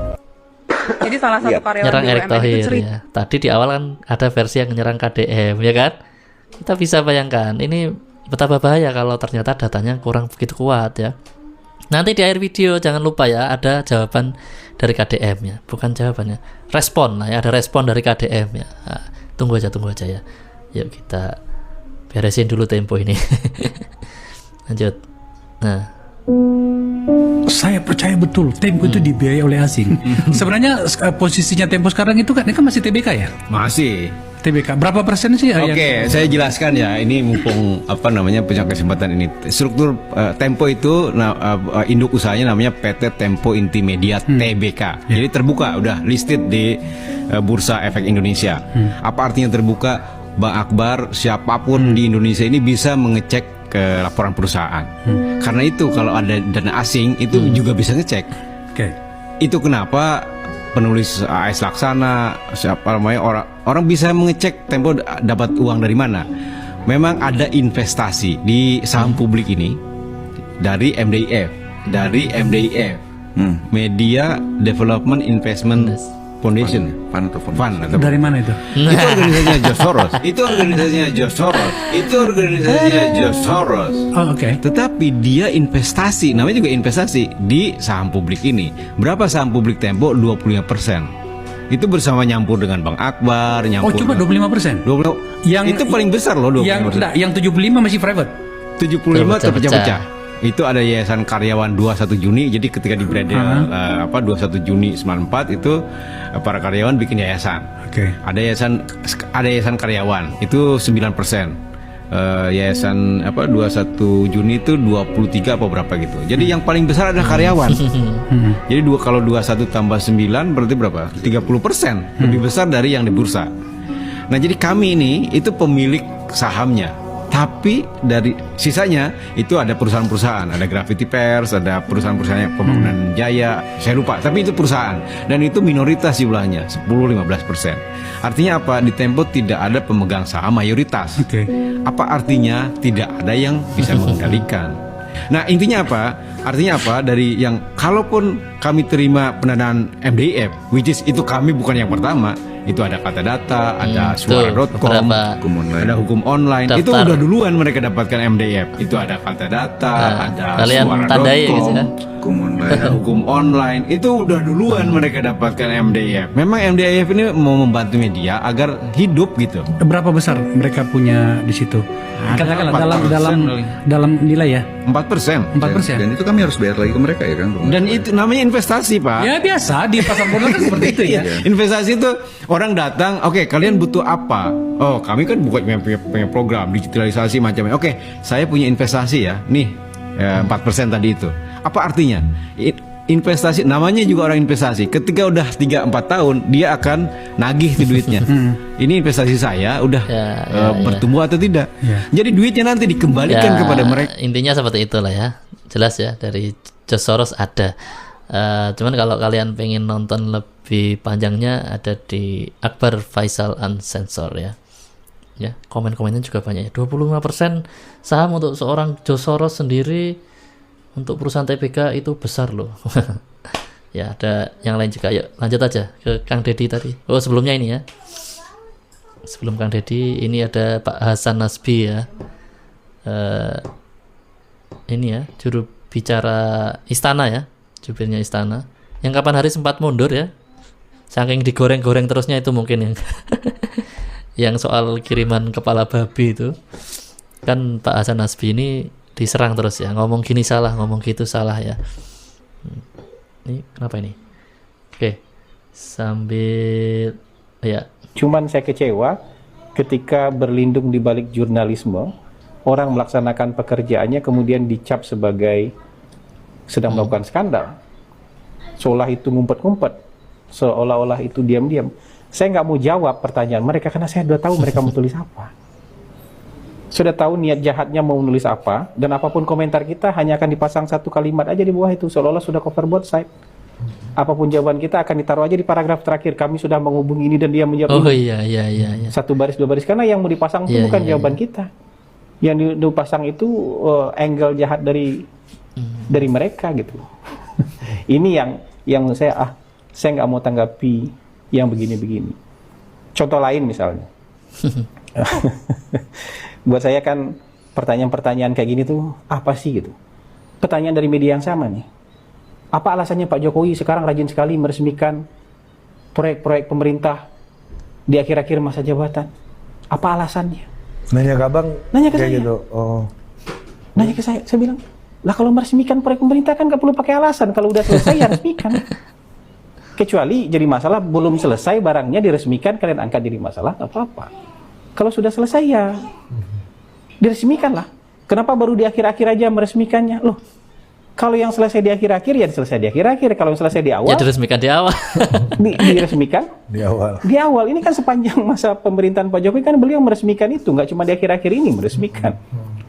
Jadi salah satu karyawan nyerang Erick BUMN itu Thohir cerita. ya. Tadi di awal kan ada versi yang nyerang KDM ya kan. Kita bisa bayangkan ini betapa bahaya kalau ternyata datanya kurang begitu kuat ya. Nanti di akhir video jangan lupa ya ada jawaban dari KDM ya, bukan jawabannya, respon lah ya, ada respon dari KDM ya. Nah, tunggu aja ya. Yuk kita beresin dulu Tempo ini. Lanjut. Nah, saya percaya betul Tempo itu dibiayai oleh asing. Sebenarnya posisinya Tempo sekarang itu kan masih TBK ya? Masih. TBK. Berapa persen sih? Oke, saya jelaskan ya. Ini mumpung punya kesempatan ini. Struktur Tempo itu induk usahanya namanya PT Tempo Intimedia TBK. Jadi terbuka, udah listed di Bursa Efek Indonesia. Apa artinya terbuka? Bang Akbar, siapapun di Indonesia ini bisa mengecek ke laporan perusahaan. Karena itu kalau ada dana asing itu juga bisa ngecek. Itu kenapa penulis AS Laksana, siapa namanya, orang bisa mengecek Tempo dapat uang dari mana. Memang ada investasi di saham publik ini dari MDIF, Media Development Investment Foundation. Fund. Dari mana itu? Itu organisasinya George Soros. Oh, oke. Tetapi dia investasi, namanya juga investasi di saham publik ini. Berapa saham publik Tempo? 25%. Itu bersama nyampur dengan Bang Akbar, nyampur. Oh, cuma 25%. Itu paling besar loh 25%. Yang 75 masih private. 75 terpecah-pecah. itu ada Yayasan Karyawan 21 Juni. Jadi ketika di Bredel 21 Juni 94 itu para karyawan bikin yayasan. Ada yayasan karyawan itu 9%. Yayasan 21 Juni itu 23 apa berapa gitu. Jadi yang paling besar adalah karyawan. Jadi kalau 21 tambah 9 berarti berapa? 30%, lebih besar dari yang di bursa. Nah, jadi kami ini itu pemilik sahamnya. Tapi dari sisanya itu ada perusahaan-perusahaan, ada Gravity Pers, ada perusahaan-perusahaan pembangunan Jaya, saya lupa. Tapi itu perusahaan dan itu minoritas jumlahnya 10-15%. Artinya apa? Di Tempo tidak ada pemegang saham mayoritas. Apa artinya? Tidak ada yang bisa mengendalikan. Nah, intinya apa? Artinya apa? Dari yang kalaupun kami terima pendanaan MDIF, which is itu kami bukan yang pertama. Itu ada Kata Data, ada Suara.com, ada Hukum Online. Itu udah duluan mereka dapatkan MDF. Itu ada Kata Data, ada Suara.com, ada Hukum Online. Itu udah duluan mereka dapatkan MDF. Memang MDF ini mau membantu media agar hidup gitu. Berapa besar mereka punya di situ? Katakanlah dalam nilai ya 4%. 4%. Dan itu kami harus bayar lagi ke mereka ya kan? Dan itu namanya investasi, Pak. Ya biasa di pasar modal kan seperti itu ya. Investasi itu orang datang, oke, kalian butuh apa? Oh, kami kan punya program digitalisasi macamnya. Oke, saya punya investasi ya. Nih, 4% tadi itu. Apa artinya? Investasi, namanya juga orang investasi. Ketika udah 3-4 tahun, dia akan nagih tuh duitnya. Ini investasi saya udah bertumbuh atau tidak. Jadi duitnya nanti dikembalikan kepada mereka. Intinya seperti itulah ya. Jelas ya, dari George Soros ada. Cuman kalau kalian pengen nonton lebih panjangnya, ada di Akbar Faisal Uncensored ya. Ya, komen-komennya juga banyak ya. 25% saham untuk seorang George Soros sendiri untuk perusahaan TBK itu besar loh. Ya, ada yang lain juga. Yuk lanjut aja ke Kang Deddy tadi. Oh, sebelumnya ini ya. Sebelum Kang Deddy, ini ada Pak Hasan Nasbi ya. Ini ya, juru bicara Istana ya. Jubirnya Istana. Yang kapan hari sempat mundur ya. Saking digoreng-goreng terusnya itu mungkin yang yang soal kiriman kepala babi itu. Kan Pak Hasan Nasbi ini diserang terus ya, ngomong gini salah, ngomong gitu salah ya. Ini kenapa ini? Oke, sambil ya. Cuman saya kecewa ketika berlindung di balik jurnalisme, orang melaksanakan pekerjaannya kemudian dicap sebagai sedang melakukan skandal. Seolah itu ngumpet-ngumpet, seolah-olah itu diam-diam. Saya nggak mau jawab pertanyaan mereka karena saya sudah tahu mereka mau tulis apa. Sudah tahu niat jahatnya mau nulis apa, dan apapun komentar kita hanya akan dipasang satu kalimat aja di bawah itu, seolah-olah sudah cover both side. Apapun jawaban kita akan ditaruh aja di paragraf terakhir, kami sudah menghubungi ini dan dia menjawab ini. Iya. Satu baris, dua baris, karena yang mau dipasang itu bukan jawaban kita. Yang dipasang itu angle jahat dari mereka gitu. Ini yang saya nggak mau tanggapi yang begini-begini. Contoh lain misalnya. Buat saya kan pertanyaan-pertanyaan kayak gini tuh apa sih gitu. Pertanyaan dari media yang sama nih. Apa alasannya Pak Jokowi sekarang rajin sekali meresmikan proyek-proyek pemerintah di akhir-akhir masa jabatan? Apa alasannya? Nanya ke abang? Nanya ke saya. Gitu. Oh. Nanya ke saya bilang, lah kalau meresmikan proyek pemerintah kan gak perlu pakai alasan. Kalau udah selesai ya resmikan. Kecuali jadi masalah belum selesai barangnya diresmikan, kalian angkat jadi masalah, gak apa-apa. Kalau sudah selesai ya diresmikan lah. Kenapa baru di akhir-akhir aja meresmikannya? Loh, kalau yang selesai di akhir-akhir ya selesai di akhir-akhir. Kalau yang selesai di awal ya diresmikan di awal. Diresmikan di awal. Di awal. Ini kan sepanjang masa pemerintahan Pak Jokowi kan beliau meresmikan itu, nggak cuma di akhir-akhir ini meresmikan.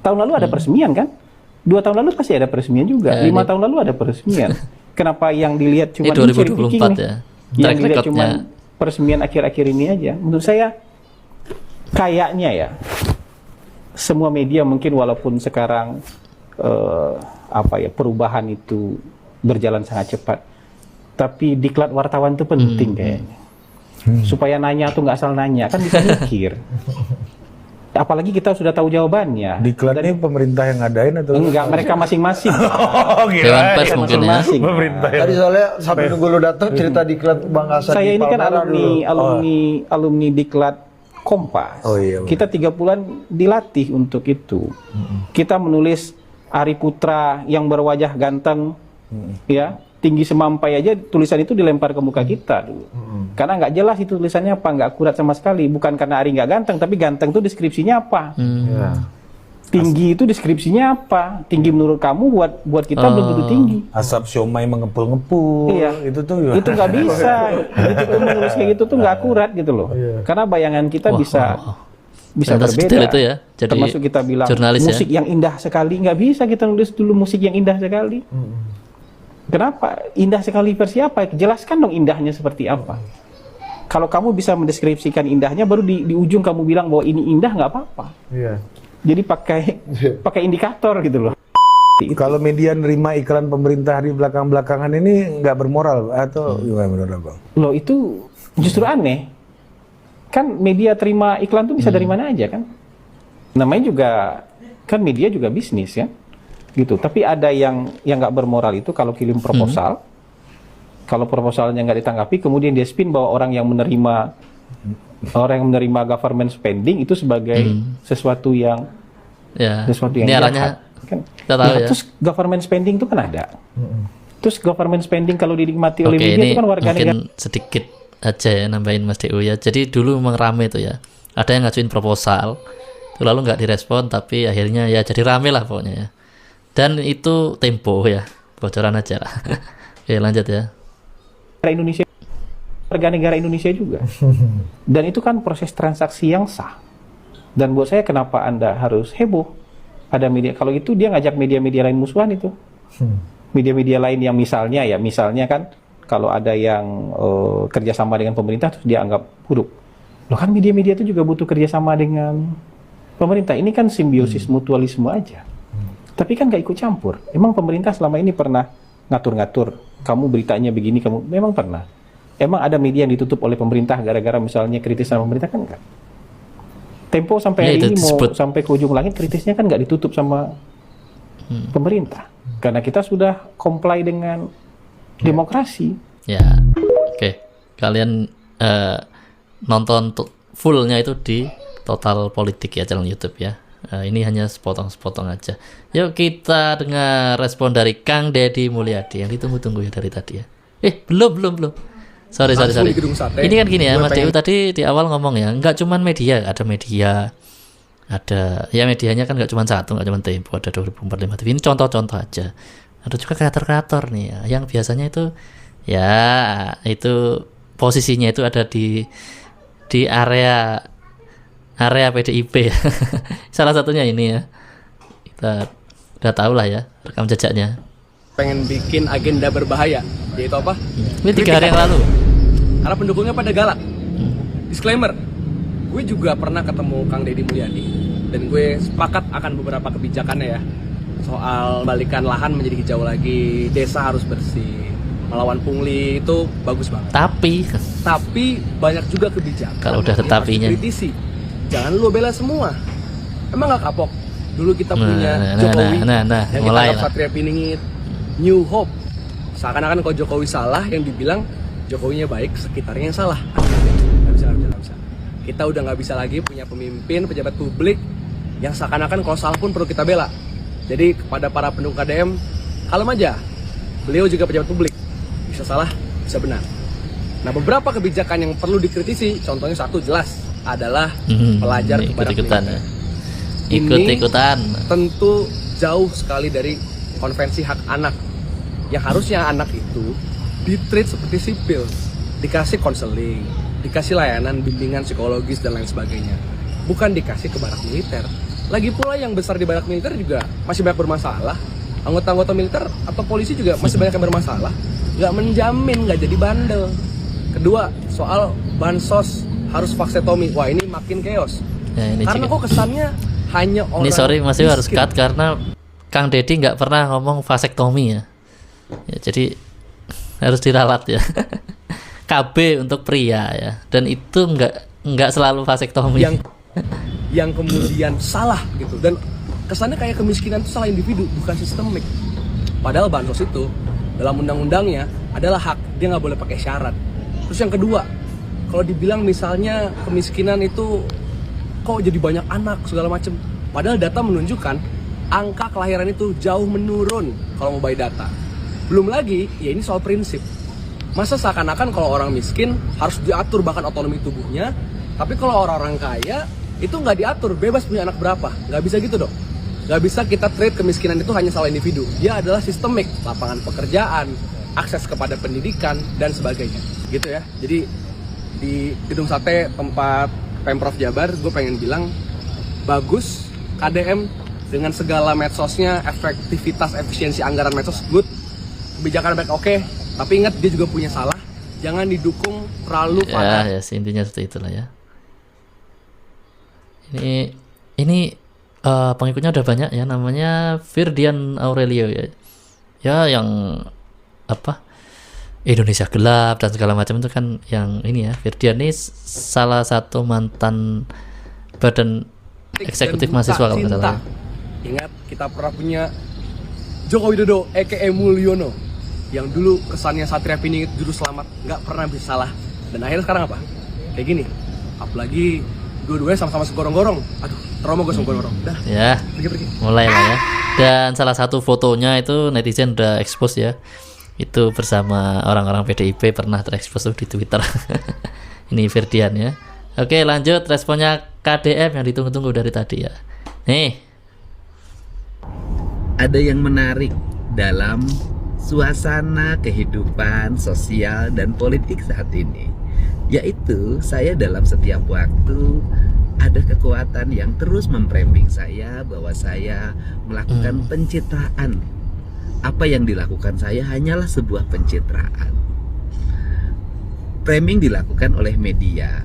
Tahun lalu ada peresmian kan? 2 tahun lalu pasti ada peresmian juga. 5 tahun lalu ada peresmian. Kenapa yang dilihat cuma 2024 ya? Yang dilihat cuma peresmian akhir-akhir ini aja? Menurut saya kayaknya ya semua media mungkin walaupun sekarang perubahan itu berjalan sangat cepat, tapi diklat wartawan itu penting kayaknya. Supaya nanya tuh nggak asal nanya, kan bisa mikir. Apalagi kita sudah tahu jawabannya. Diklat ini pemerintah yang ngadain atau? Enggak, mereka masing-masing. Oh, gila. Dewan Pers mungkin ya. Pemerintah. Tadi soalnya sampai nunggu lu datang cerita diklat Bang Hasan. Saya ini kan alumni diklat Kompas. Oh, iya, kita 3 bulan dilatih untuk itu. Kita menulis Ari Putra yang berwajah ganteng, ya tinggi semampai aja tulisan itu dilempar ke muka kita dulu. Karena nggak jelas itu tulisannya apa, nggak akurat sama sekali. Bukan karena Ari nggak ganteng, tapi ganteng itu deskripsinya apa. Tinggi itu deskripsinya apa? Tinggi menurut kamu buat kita belum tentu tinggi. Asap siomay mengepul-ngepul. Iya. Itu tuh Itu nggak bisa. Itu menulis kayak gitu tuh nggak akurat gitu loh. Karena bayangan kita bisa Ternyata berbeda. sedetail itu ya. Jadi termasuk kita bilang jurnalis musik yang indah sekali, nggak bisa kita nulis dulu musik yang indah sekali. Kenapa? Indah sekali versi apa? Jelaskan dong indahnya seperti apa. Kalau kamu bisa mendeskripsikan indahnya, baru di ujung kamu bilang bahwa ini indah, nggak apa-apa. Iya. Jadi pakai indikator gitu loh. Kalau media nerima iklan pemerintah di belakang-belakangan ini nggak bermoral atau gimana menurut Abang? Loh itu justru aneh. Kan media terima iklan tuh bisa dari mana aja kan? Namanya juga kan media juga bisnis ya, gitu. Tapi ada yang nggak bermoral itu kalau kirim proposal, kalau proposalnya nggak ditanggapi, kemudian dia spin bahwa orang yang menerima government spending itu sebagai sesuatu yang ini arahnya kan. Kita tahu ya. Terus government spending itu kan ada. Terus government spending kalau dinikmati oleh media itu kan warga negara. Mungkin sedikit aja ya nambahin Mas DU ya. Jadi dulu memang rame itu ya. Ada yang ngajuin proposal, lalu nggak direspon, tapi akhirnya ya jadi rame lah pokoknya ya. Dan itu Tempo ya, bocoran aja lah. Oke lanjut ya. Indonesia, warga negara Indonesia juga. Dan itu kan proses transaksi yang sah. Dan buat saya kenapa Anda harus heboh? Ada media, kalau itu dia ngajak media-media lain musuhan itu. Media-media lain yang misalnya kan kalau ada yang kerjasama dengan pemerintah terus dia anggap buruk. Loh kan media-media itu juga butuh kerjasama dengan pemerintah. Ini kan simbiosis mutualisme aja. Tapi kan gak ikut campur. Emang pemerintah selama ini pernah ngatur-ngatur, kamu beritanya begini, kamu memang pernah. Emang ada media yang ditutup oleh pemerintah gara-gara misalnya kritis sama pemerintah kan enggak? Tempo sampai hari ini mau sampai ke ujung langit kritisnya kan nggak ditutup sama pemerintah. Karena kita sudah comply dengan demokrasi. Ya, oke. Kalian nonton fullnya itu di Total Politik ya, channel YouTube ya. Ini hanya sepotong-sepotong aja. Yuk kita dengar respon dari Kang Deddy Mulyadi yang ditunggu-tunggu ya dari tadi ya. Belum. Sorry. Ini kan gini ya, Mas Dew tadi di awal ngomong ya, nggak cuman media, ada ya medianya kan nggak cuma satu, nggak cuma Tempo, ada 2045 TV. Ini contoh-contoh aja. Ada juga kreator-kreator nih ya, yang biasanya itu ya itu posisinya itu ada di area PDIP ya. Salah satunya ini ya. Kita udah tahu lah ya rekam jejaknya. Pengen bikin agenda berbahaya, yaitu apa? Ini 3 hari yang lalu. Karena pendukungnya pada galak. Disclaimer, gue juga pernah ketemu Kang Deddy Mulyadi dan gue sepakat akan beberapa kebijakannya ya. Soal balikan lahan menjadi hijau lagi, desa harus bersih, melawan pungli itu bagus banget. Tapi banyak juga kebijakan. Kalau udah tetapinya. Kritisi. Jangan lu bela semua. Emang gak kapok? Dulu kita punya Jokowi yang kita anggap Satria Piningit, New Hope. Seakan-akan kalau Jokowi salah, yang dibilang Jokowinya baik, sekitarnya yang salah. Nggak bisa. Kita udah nggak bisa lagi punya pemimpin, pejabat publik yang seakan-akan kalau salah pun perlu kita bela. Jadi kepada para pendukung KDM, kalem aja. Beliau juga pejabat publik, bisa salah, bisa benar. Nah beberapa kebijakan yang perlu dikritisi, contohnya satu jelas adalah pelajar kepada militer. Ikut-ikutan. Tentu jauh sekali dari konvensi hak anak. Yang harusnya anak itu di-treat seperti sipil, dikasih konseling, dikasih layanan bimbingan psikologis dan lain sebagainya, bukan dikasih ke barak militer. Lagi pula yang besar di barak militer juga masih banyak bermasalah. Anggota-anggota militer atau polisi juga masih banyak yang bermasalah. Nggak menjamin nggak jadi bandel. Kedua, soal bansos harus vaksetomi. Wah ini makin chaos. Ya, ini karena kok kesannya hanya orang. Ini sorry masih harus cut karena Kang Deddy nggak pernah ngomong vasektomi ya. Jadi harus diralat ya. KB untuk pria ya, dan itu nggak selalu vasektomi. Yang kemudian salah gitu, dan kesannya kayak kemiskinan itu salah individu, bukan sistemik. Padahal bansos itu dalam undang-undangnya adalah hak, dia nggak boleh pakai syarat. Terus yang kedua, kalau dibilang misalnya kemiskinan itu kok jadi banyak anak segala macam, padahal data menunjukkan angka kelahiran itu jauh menurun kalau mau by data. Belum lagi, ya ini soal prinsip. Masa seakan-akan kalau orang miskin harus diatur bahkan otonomi tubuhnya, tapi kalau orang-orang kaya itu nggak diatur, bebas punya anak berapa. Nggak bisa gitu dong. Nggak bisa kita treat kemiskinan itu hanya salah individu. Dia adalah sistemik, lapangan pekerjaan, akses kepada pendidikan, dan sebagainya. Gitu ya. Jadi di Gedung Sate tempat Pemprov Jabar, gue pengen bilang bagus KDM dengan segala medsosnya, efektivitas, efisiensi anggaran medsos good, kebijakan baik oke, tapi ingat dia juga punya salah, jangan didukung terlalu pada ya intinya seperti itulah ya. Ini pengikutnya udah banyak ya, namanya Firdian Aurelio ya yang apa Indonesia gelap dan segala macam itu kan yang ini ya. Firdian ini salah satu mantan badan eksekutif mahasiswa kalau nggak salah. Ingat kita pernah punya Joko Widodo aka Mulyono yang dulu kesannya Satria Piningit juru selamat, nggak pernah bisa salah, dan akhirnya sekarang apa? Kayak gini. Apalagi dua-duanya sama-sama segorong-gorong. Aduh, trauma gue sama gorong-gorong. Dah. Ya. Pergi. Mulai lah ya. Dan salah satu fotonya itu netizen udah expose ya. Itu bersama orang-orang PDIP pernah terekspos di Twitter. Ini Firdian ya. Oke, lanjut responnya KDM yang ditunggu-tunggu dari tadi ya. Nih. Ada yang menarik dalam suasana kehidupan sosial dan politik saat ini, yaitu saya dalam setiap waktu ada kekuatan yang terus memframing saya bahwa saya melakukan pencitraan. Apa yang dilakukan saya hanyalah sebuah pencitraan. Framing dilakukan oleh media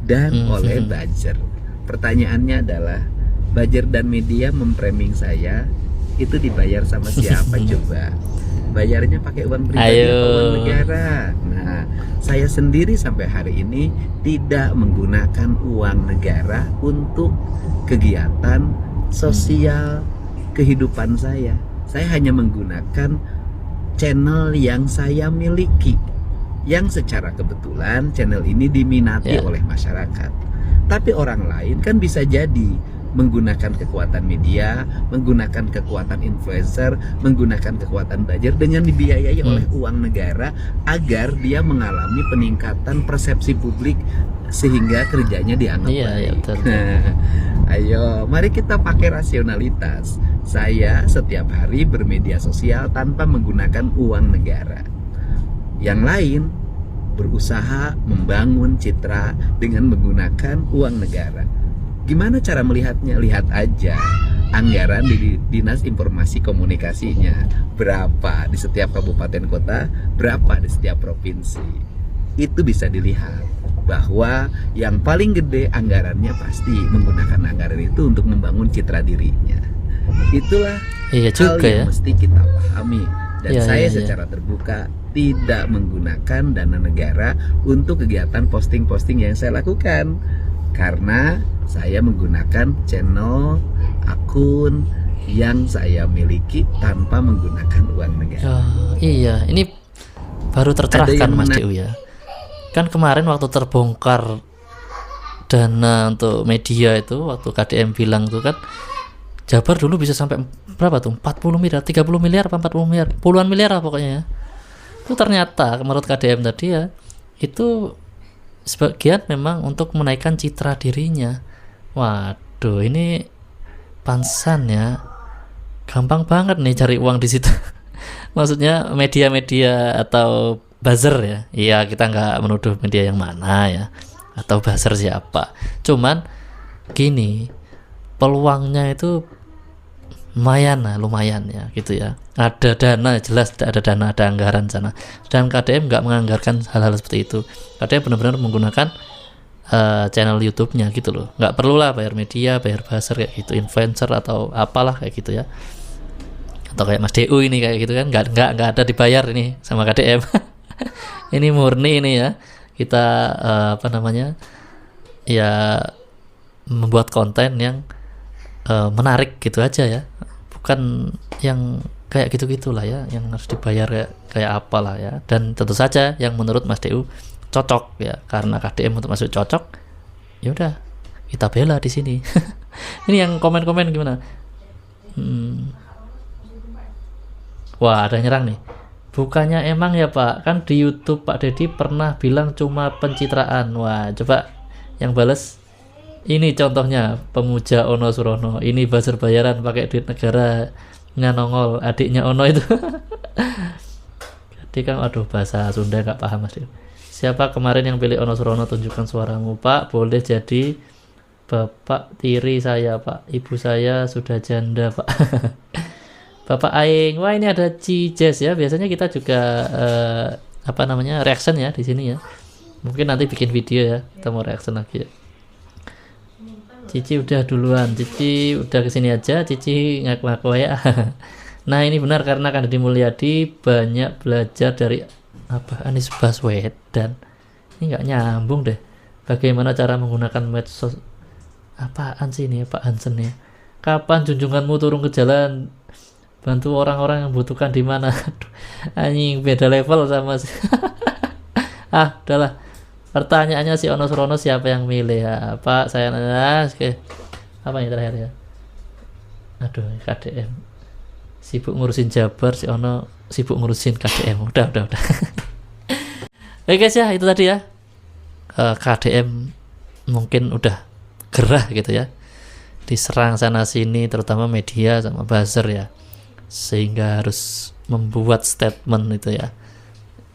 dan oleh buzzer. Pertanyaannya adalah, buzzer dan media memframing saya itu dibayar sama siapa coba? Bayarnya pakai uang pribadi atau uang negara? Nah, saya sendiri sampai hari ini tidak menggunakan uang negara untuk kegiatan sosial kehidupan saya. Saya hanya menggunakan channel yang saya miliki, yang secara kebetulan channel ini diminati oleh masyarakat. Tapi orang lain kan bisa jadi menggunakan kekuatan media, menggunakan kekuatan influencer, menggunakan kekuatan buzzer dengan dibiayai oleh uang negara agar dia mengalami peningkatan persepsi publik sehingga kerjanya dianggap baik. Betul. Ayo, mari kita pakai rasionalitas. Saya setiap hari bermedia sosial tanpa menggunakan uang negara. Yang lain berusaha membangun citra dengan menggunakan uang negara. Gimana cara melihatnya? Lihat aja anggaran di Dinas Informasi Komunikasinya. Berapa di setiap kabupaten kota, berapa di setiap provinsi. Itu bisa dilihat bahwa yang paling gede anggarannya pasti menggunakan anggaran itu untuk membangun citra dirinya. Itulah hal yang mesti kita pahami. Dan saya secara terbuka tidak menggunakan dana negara untuk kegiatan posting-posting yang saya lakukan, karena saya menggunakan channel, akun yang saya miliki tanpa menggunakan uang negara. Iya, ini baru tercerahkan Mas Deu ya. Kan kemarin waktu terbongkar dana untuk media itu, waktu KDM bilang tuh kan Jabar dulu bisa sampai berapa tuh? 40 miliar, 30 miliar apa 40 miliar? Puluhan miliar lah pokoknya ya. Itu ternyata menurut KDM tadi ya, itu sebagian memang untuk menaikkan citra dirinya. Waduh, ini pansan ya. Gampang banget nih cari uang di situ. Maksudnya media-media atau buzzer ya. Iya, kita nggak menuduh media yang mana ya, atau buzzer siapa. Cuman gini, peluangnya itu lumayan ya gitu ya. Ada dana, jelas ada dana, ada anggaran sana. Dan KDM nggak menganggarkan hal-hal seperti itu. KDM benar-benar menggunakan channel YouTube-nya gitu loh. Nggak perlu lah bayar media, bayar buzzer kayak gitu, influencer atau apalah kayak gitu ya. Atau kayak Mas Deu ini kayak gitu kan, nggak ada dibayar ini sama KDM. Ini murni ini ya. Kita ya membuat konten yang menarik gitu aja ya, bukan yang kayak gitu-gitulah ya, yang harus dibayar kayak apalah ya. Dan tentu saja yang menurut Mas Deu cocok ya, karena KDM untuk masuk cocok, ya udah kita bela di sini. Ini yang komen-komen gimana? Wah, ada yang nyerang nih. Bukannya emang ya Pak, kan di YouTube Pak Deddy pernah bilang cuma pencitraan. Wah, coba yang bales. Ini contohnya pemuja Ono Surono. Ini buzzer bayaran pakai duit negara, nongol adiknya Ono itu. Jadi kan aduh bahasa Sunda nggak paham Mas. Siapa kemarin yang pilih Ono Surono, tunjukkan suaramu Pak. Boleh jadi bapak tiri saya Pak. Ibu saya sudah janda Pak. Bapak Aing. Wah, ini ada Cijes ya. Biasanya kita juga reaction ya di sini ya. Mungkin nanti bikin video ya. Kita mau reaction lagi ya. Cici udah duluan. Cici udah kesini aja. Cici ngaku-ngaku ya. Nah, ini benar karena kan Deddy Mulyadi banyak belajar dari Anies Baswedan. Ini nggak nyambung deh. Bagaimana cara menggunakan medsos? Apaan sih ini Pak Hansen ya? Kapan junjunganmu turun ke jalan? Bantu orang-orang yang membutuhkan di mana? Anjing, beda level sama udahlah. Pertanyaannya si Ono Surono siapa yang milih ya? Pak, saya oke. Apa yang terakhir ya? Aduh, KDM. Sibuk ngurusin Jabar, si Ono sibuk ngurusin KDM. Udah. Oke guys ya, itu tadi ya. KDM mungkin udah gerah gitu ya. Diserang sana sini terutama media sama buzzer ya. Sehingga harus membuat statement itu ya.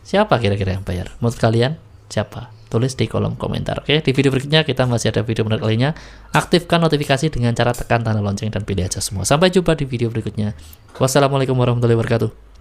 Siapa kira-kira yang bayar? Menurut kalian siapa? Tulis di kolom komentar. Oke, di video berikutnya kita masih ada video menarik lainnya. Aktifkan notifikasi dengan cara tekan tanda lonceng dan pilih aja semua. Sampai jumpa di video berikutnya. Wassalamualaikum warahmatullahi wabarakatuh.